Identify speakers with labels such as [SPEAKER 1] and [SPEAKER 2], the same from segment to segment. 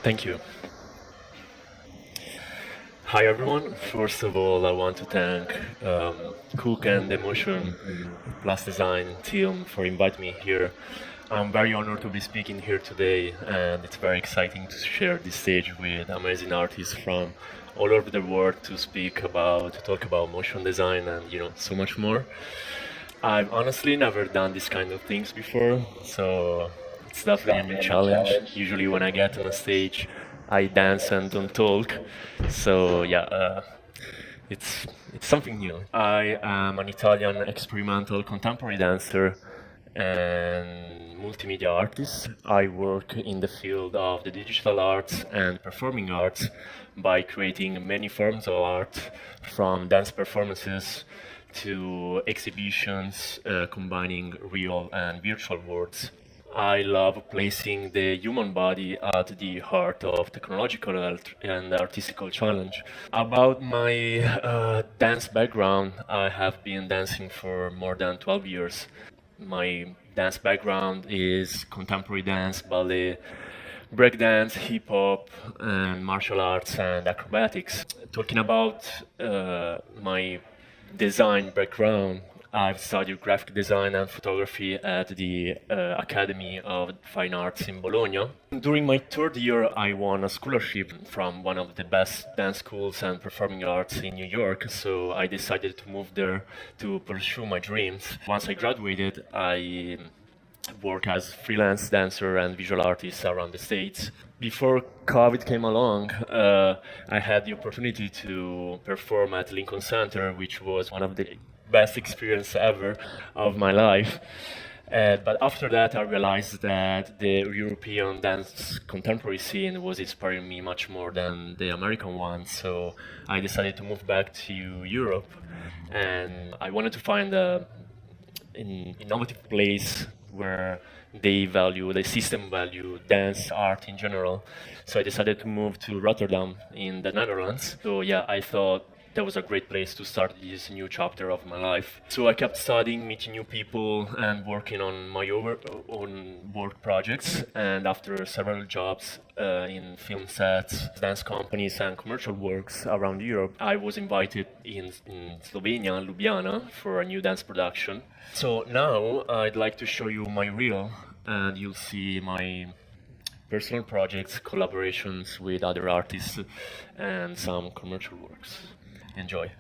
[SPEAKER 1] Thank you. Hi everyone. First of all, I want to thank Cook and the Motion Plus Design team for inviting me here. I'm very honored to be speaking here today, and it's very exciting to share this stage with amazing artists from all over the world to talk about motion design and so much more. I've honestly never done this kind of things before, so it's definitely a new challenge. Usually, when I get on a stage, I dance and don't talk. So yeah, it's something new. I am an Italian experimental contemporary dancer and multimedia artist. I work in the field of the digital arts and performing arts by creating many forms of art, from dance performances to exhibitions combining real and virtual worlds. I love placing the human body at the heart of technological and artistical challenge. About my dance background, I have been dancing for more than 12 years. My dance background is contemporary dance, ballet, breakdance, hip hop, and martial arts and acrobatics. Talking about my design background, I've studied graphic design and photography at the Academy of Fine Arts in Bologna. During my third year, I won a scholarship from one of the best dance schools and performing arts in New York, so I decided to move there to pursue my dreams. Once I graduated, I work as freelance dancer and visual artist around the States. Before COVID came along, I had the opportunity to perform at Lincoln Center, which was one of the best experience ever of my life. But after that, I realized that the European dance contemporary scene was inspiring me much more than the American one. So I decided to move back to Europe, and I wanted to find an innovative place where the system value dance art in general. So I decided to move to Rotterdam in the Netherlands. So yeah, I thought that was a great place to start this new chapter of my life. So I kept studying, meeting new people, and working on my own work projects. And after several jobs in film sets, dance companies, and commercial works around Europe, I was invited in Slovenia, Ljubljana, for a new dance production. So now I'd like to show you my reel, and you'll see my personal projects, collaborations with other artists, and some commercial works. Enjoy.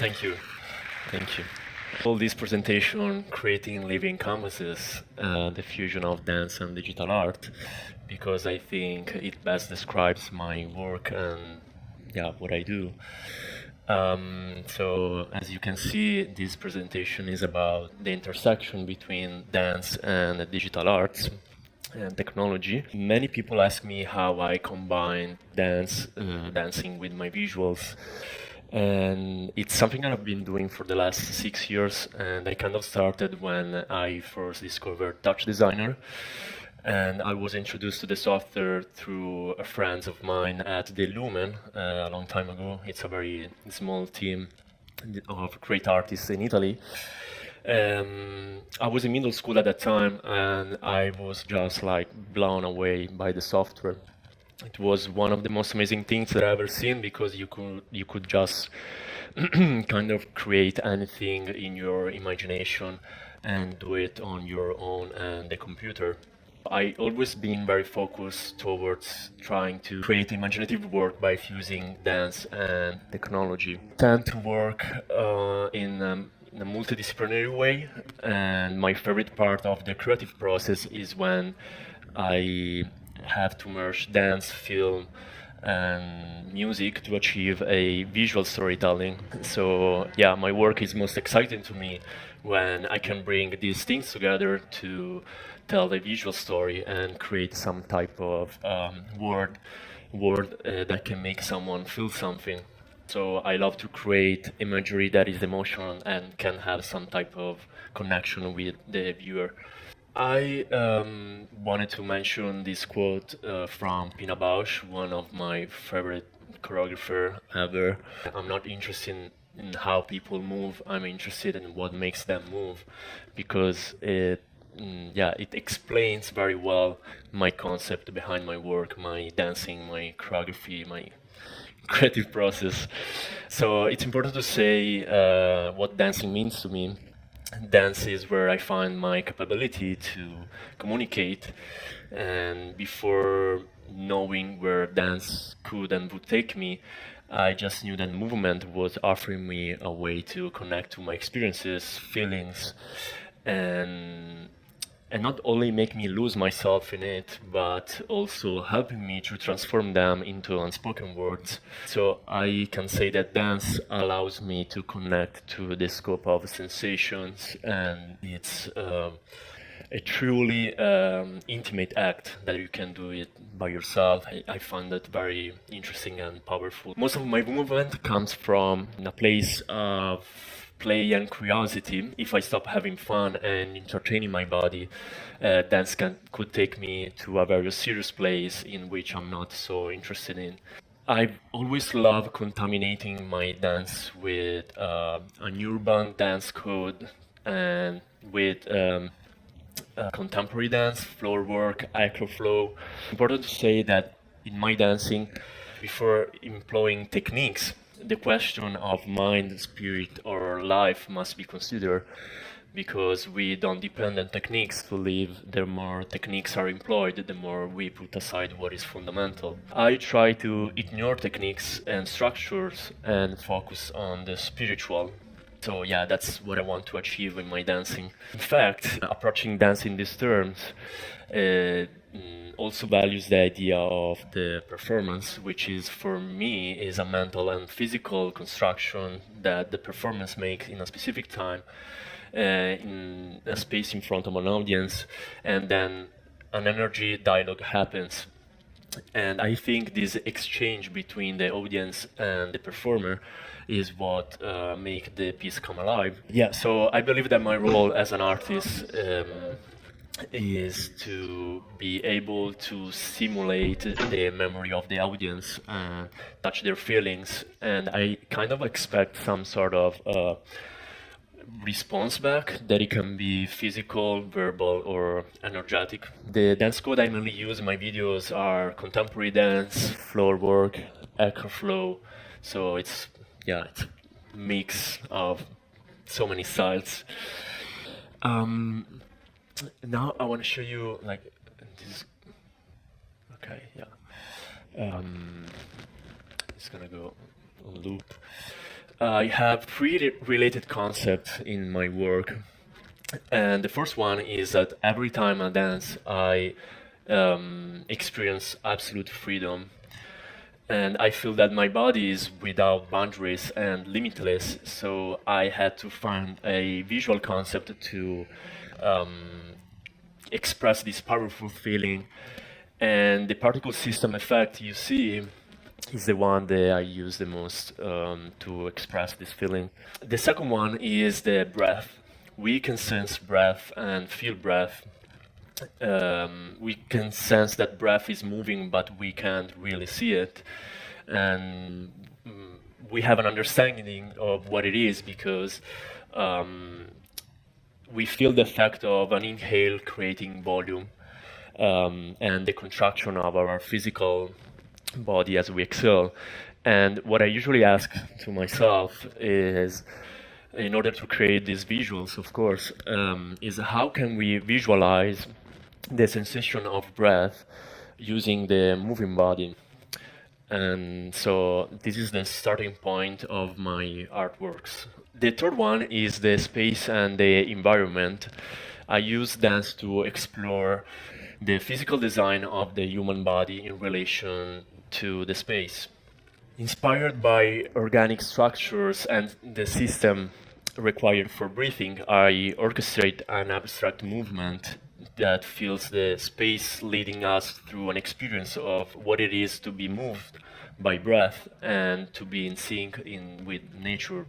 [SPEAKER 1] Thank you. Thank you. All this presentation, creating living canvases, the fusion of dance and digital art, because I think it best describes my work and yeah, what I do. So as you can see, this presentation is about the intersection between dance and digital arts and technology. Many people ask me how I combine dancing with my visuals. And it's something that I've been doing for the last 6 years. And I kind of started when I first discovered Touch Designer. And I was introduced to the software through a friend of mine at the Lumen a long time ago. It's a very small team of great artists in Italy. I was in middle school at that time, and I was just like blown away by the software. It was one of the most amazing things that I've ever seen because you could just kind of create anything in your imagination and do it on your own and the computer. I always been very focused towards trying to create imaginative work by fusing dance and technology. Tend to work in a multidisciplinary way, and my favorite part of the creative process is when I have to merge dance, film, and music to achieve a visual storytelling. So yeah, my work is most exciting to me when I can bring these things together to tell a visual story and create some type of word that can make someone feel something. So I love to create imagery that is emotional and can have some type of connection with the viewer. I wanted to mention this quote from Pina Bausch, one of my favorite choreographer ever. I'm not interested in how people move. I'm interested in what makes them move, because it explains very well my concept behind my work, my dancing, my choreography, my creative process. So it's important to say what dancing means to me. Dance is where I find my capability to communicate, and before knowing where dance could and would take me, I just knew that movement was offering me a way to connect to my experiences, feelings, and and not only make me lose myself in it, but also helping me to transform them into unspoken words. So I can say that dance allows me to connect to the scope of sensations, and it's a truly intimate act that you can do it by yourself. I find that very interesting and powerful. Most of my movement comes from a place of play and curiosity. If I stop having fun and entertaining my body, dance could take me to a very serious place in which I'm not so interested in. I've always loved contaminating my dance with an urban dance code and with contemporary dance, floor work, acro flow. Important to say that in my dancing, before employing techniques, the question of mind, spirit, or life must be considered, because we don't depend on techniques to live. The more techniques are employed, the more we put aside what is fundamental. I try to ignore techniques and structures and focus on the spiritual. So yeah, that's what I want to achieve in my dancing. In fact, approaching dance in these terms also values the idea of the performance, which is for me is a mental and physical construction that the performance makes in a specific time, in a space in front of an audience, and then an energy dialogue happens. And I think this exchange between the audience and the performer is what make the piece come alive. Yeah, so I believe that my role as an artist is to be able to simulate the memory of the audience and touch their feelings, and I kind of expect some sort of response back, that it can be physical, verbal, or energetic. The dance code I mainly use in my videos are contemporary dance, floor work, acro flow. So it's a mix of so many styles. Now I want to show you like this. Okay, yeah. It's gonna go on loop. I have three related concepts in my work. And the first one is that every time I dance, I experience absolute freedom. And I feel that my body is without boundaries and limitless. So I had to find a visual concept to express this powerful feeling. And the particle system effect you see is the one that I use the most to express this feeling. The second one is the breath. We can sense breath and feel breath. We can sense that breath is moving, but we can't really see it. And we have an understanding of what it is because we feel the effect of an inhale creating volume and the contraction of our physical body as we exhale. And what I usually ask to myself is, in order to create these visuals, of course, is how can we visualize the sensation of breath using the moving body? And so this is the starting point of my artworks. The third one is the space and the environment. I use dance to explore the physical design of the human body in relation to the space. Inspired by organic structures and the system required for breathing, I orchestrate an abstract movement that fills the space, leading us through an experience of what it is to be moved by breath and to be in sync with nature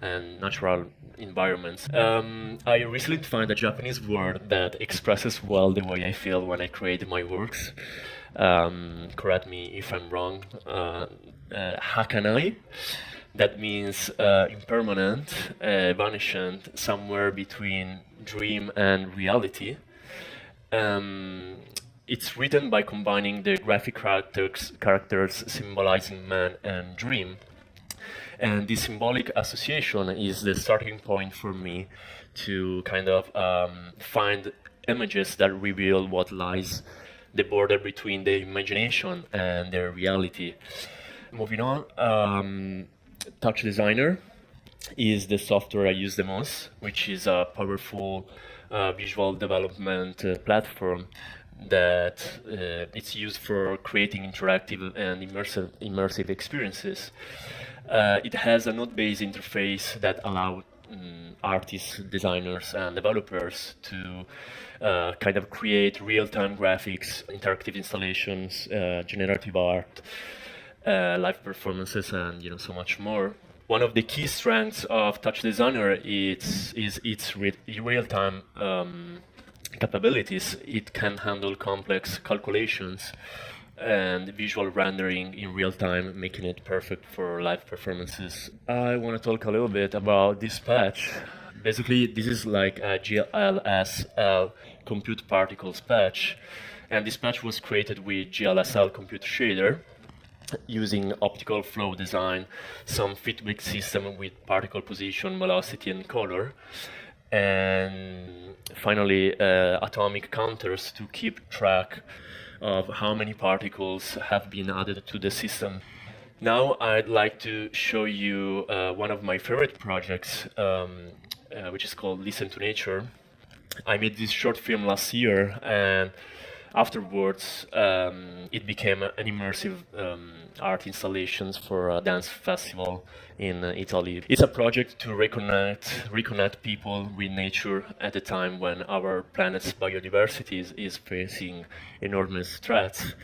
[SPEAKER 1] and natural environments. I recently found a Japanese word that expresses well the way I feel when I create my works. Correct me if I'm wrong. Hakanai. That means impermanent, vanishing, somewhere between dream and reality. It's written by combining the graphic characters symbolizing man and dream. And this symbolic association is the starting point for me to kind of find images that reveal what lies the border between the imagination and the reality. Moving on, Touch Designer is the software I use the most, which is a powerful visual development platform that it's used for creating interactive and immersive experiences. It has a node-based interface that allows artists, designers, and developers to kind of create real-time graphics, interactive installations, generative art, live performances, and so much more. One of the key strengths of Touch Designer is its real-time capabilities. It can handle complex calculations and visual rendering in real time, making it perfect for live performances. I want to talk a little bit about this patch. Basically, this is like a GLSL compute particles patch, and this patch was created with GLSL compute shader using optical flow design, some feedback system with particle position, velocity, and color, and finally atomic counters to keep track of how many particles have been added to the system. Now I'd like to show you one of my favorite projects, which is called Listen to Nature. I made this short film last year, and afterwards it became an immersive art installations for a dance festival in Italy. It's a project to reconnect people with nature at a time when our planet's biodiversity is facing enormous threats.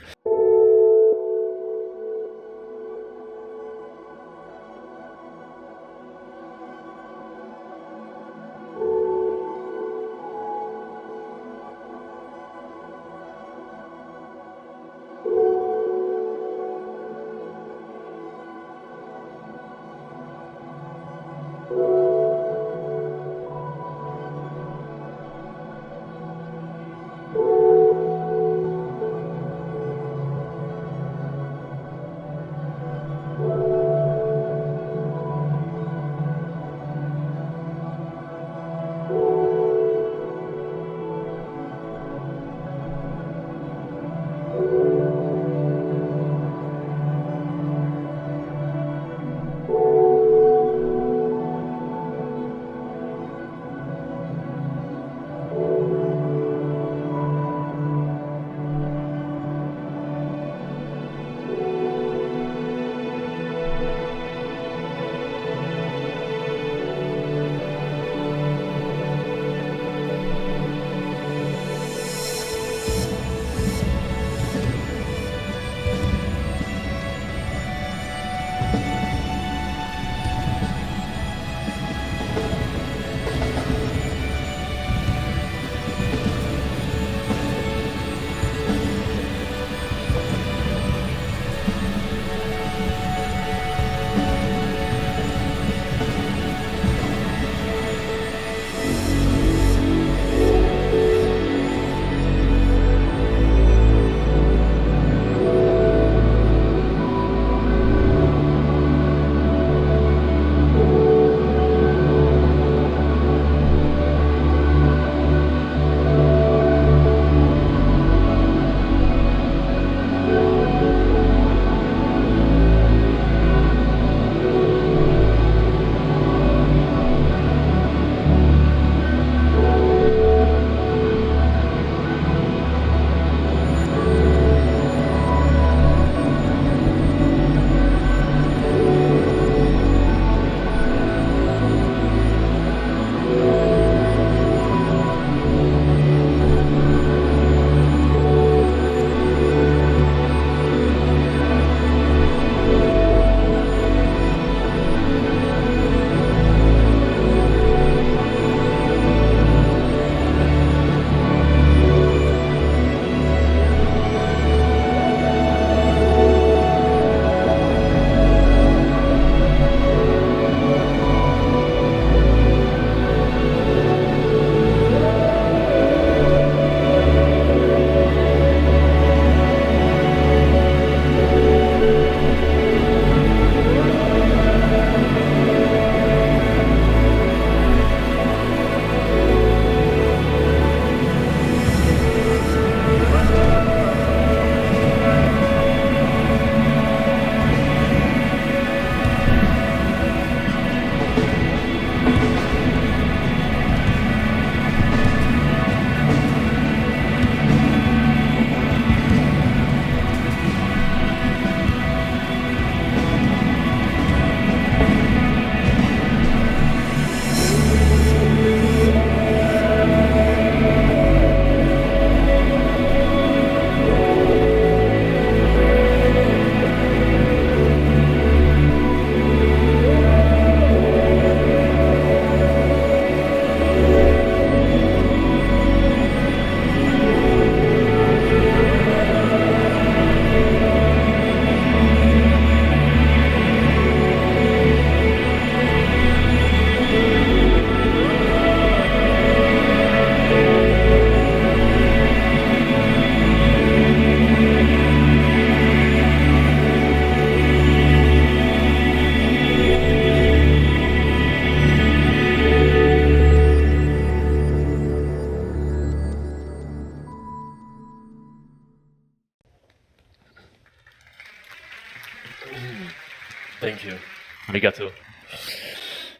[SPEAKER 1] Thank you. Arigato.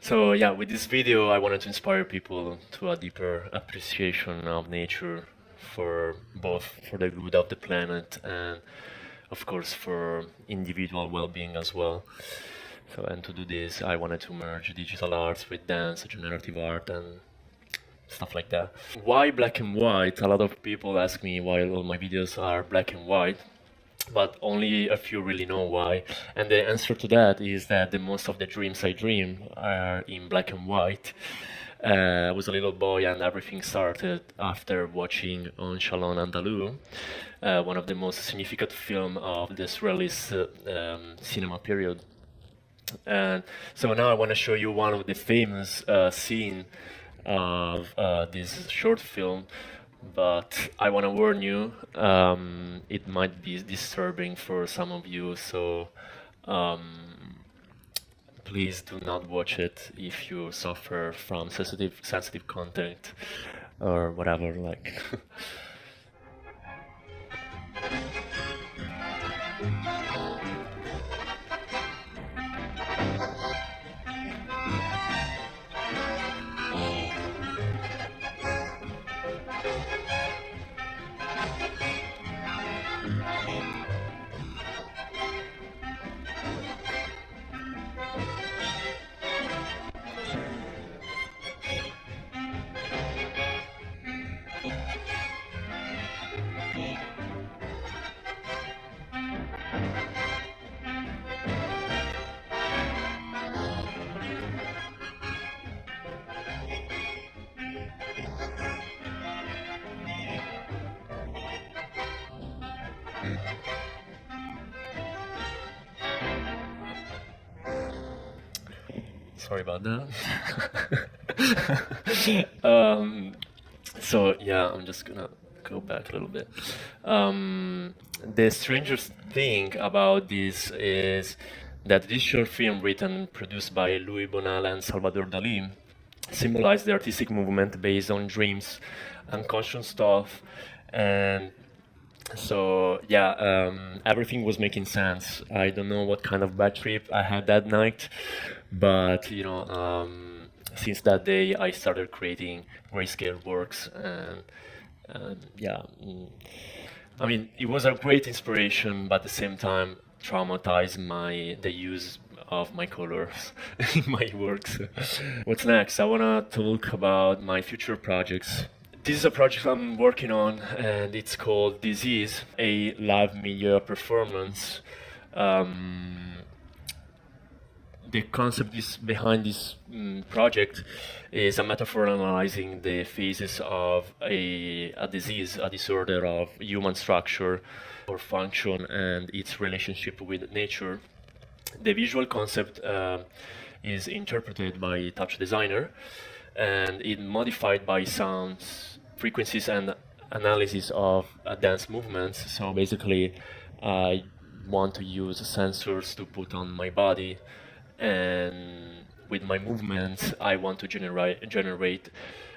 [SPEAKER 1] So yeah, with this video, I wanted to inspire people to a deeper appreciation of nature for both for the good of the planet and, of course, for individual well-being as well. So, and to do this, I wanted to merge digital arts with dance, generative art, and stuff like that. Why black and white? A lot of people ask me why all my videos are black and white, but only a few really know why. And the answer to that is that the most of the dreams I dream are in black and white. I was a little boy, and everything started after watching On Chalon Andalou, one of the most significant film of the Surrealist cinema period. And so now I want to show you one of the famous scene of this short film, but I want to warn you, it might be disturbing for some of you, so please do not watch it if you suffer from sensitive content or whatever, like. Sorry about that. So yeah, I'm just gonna go back a little bit. The strangest thing about this is that this short film, written and produced by Louis Bonal and Salvador Dali, symbolized the artistic movement based on dreams, unconscious stuff, and so yeah, everything was making sense. I don't know what kind of bad trip I had that night, but since that day I started creating grayscale works, and yeah, I mean it was a great inspiration, but at the same time traumatized the use of my colors in my works. What's next? I wanna talk about my future projects. This is a project I'm working on, and it's called Disease, a live media performance. The concept behind this project is a metaphor analyzing the phases of a disease, a disorder of human structure or function, and its relationship with nature. The visual concept is interpreted by a touch designer, and it modified by sounds, frequencies, and analysis of dance movements. So basically, I want to use sensors to put on my body, and with my movements, I want to generate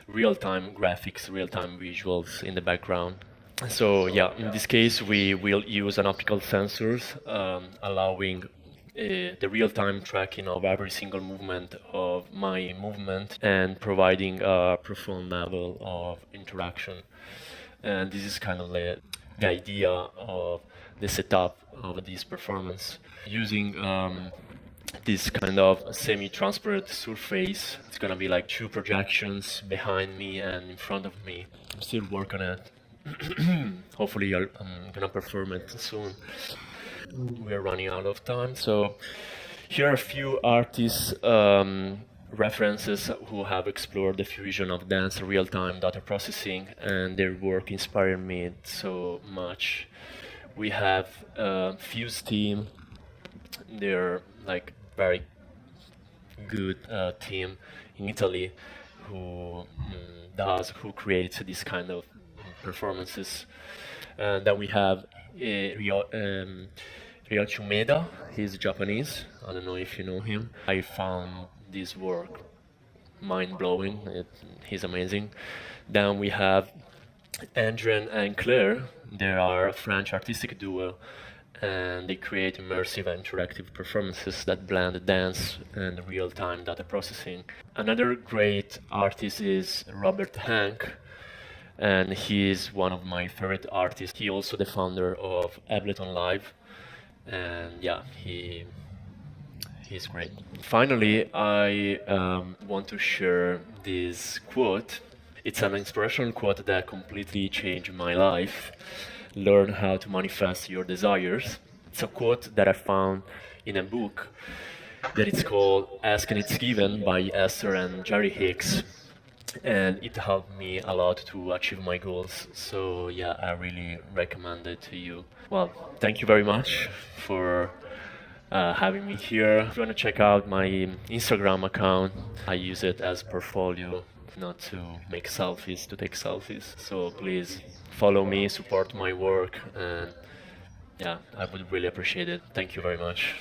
[SPEAKER 1] real-time graphics, real-time visuals in the background. So yeah, in this case, we will use an optical sensors, allowing the real-time tracking of every single movement of my movement and providing a profound level of interaction. And this is kind of the idea of the setup of this performance. Using this kind of semi-transparent surface, it's gonna be like two projections behind me and in front of me. I'm still working on it. Hopefully I'm gonna perform it soon. We're running out of time, so here are a few artists references who have explored the fusion of dance and real-time data processing, and their work inspired me so much. We have Fuse team. They're like very good team in Italy who creates this kind of performances. Then we have Ryoichi Umeda. He's Japanese. I don't know if you know him. I found this work mind-blowing. He's amazing. Then we have Andren and Claire. They are a French artistic duo, and they create immersive and interactive performances that blend dance and real-time data processing. Another great artist is Robert Hank, and he is one of my favorite artists. He also the founder of Ableton Live, and yeah, he's great. Finally, I want to share this quote. It's an inspirational quote that completely changed my life. Learn how to manifest your desires. It's a quote that I found in a book that it's called Ask and It's Given by Esther and Jerry Hicks. And it helped me a lot to achieve my goals. So yeah, I really recommend it to you. Well, thank you very much for having me here. If you want to check out my Instagram account, I use it as portfolio, not to make selfies, to take selfies. So please follow me, support my work, and yeah, I would really appreciate it. Thank you very much.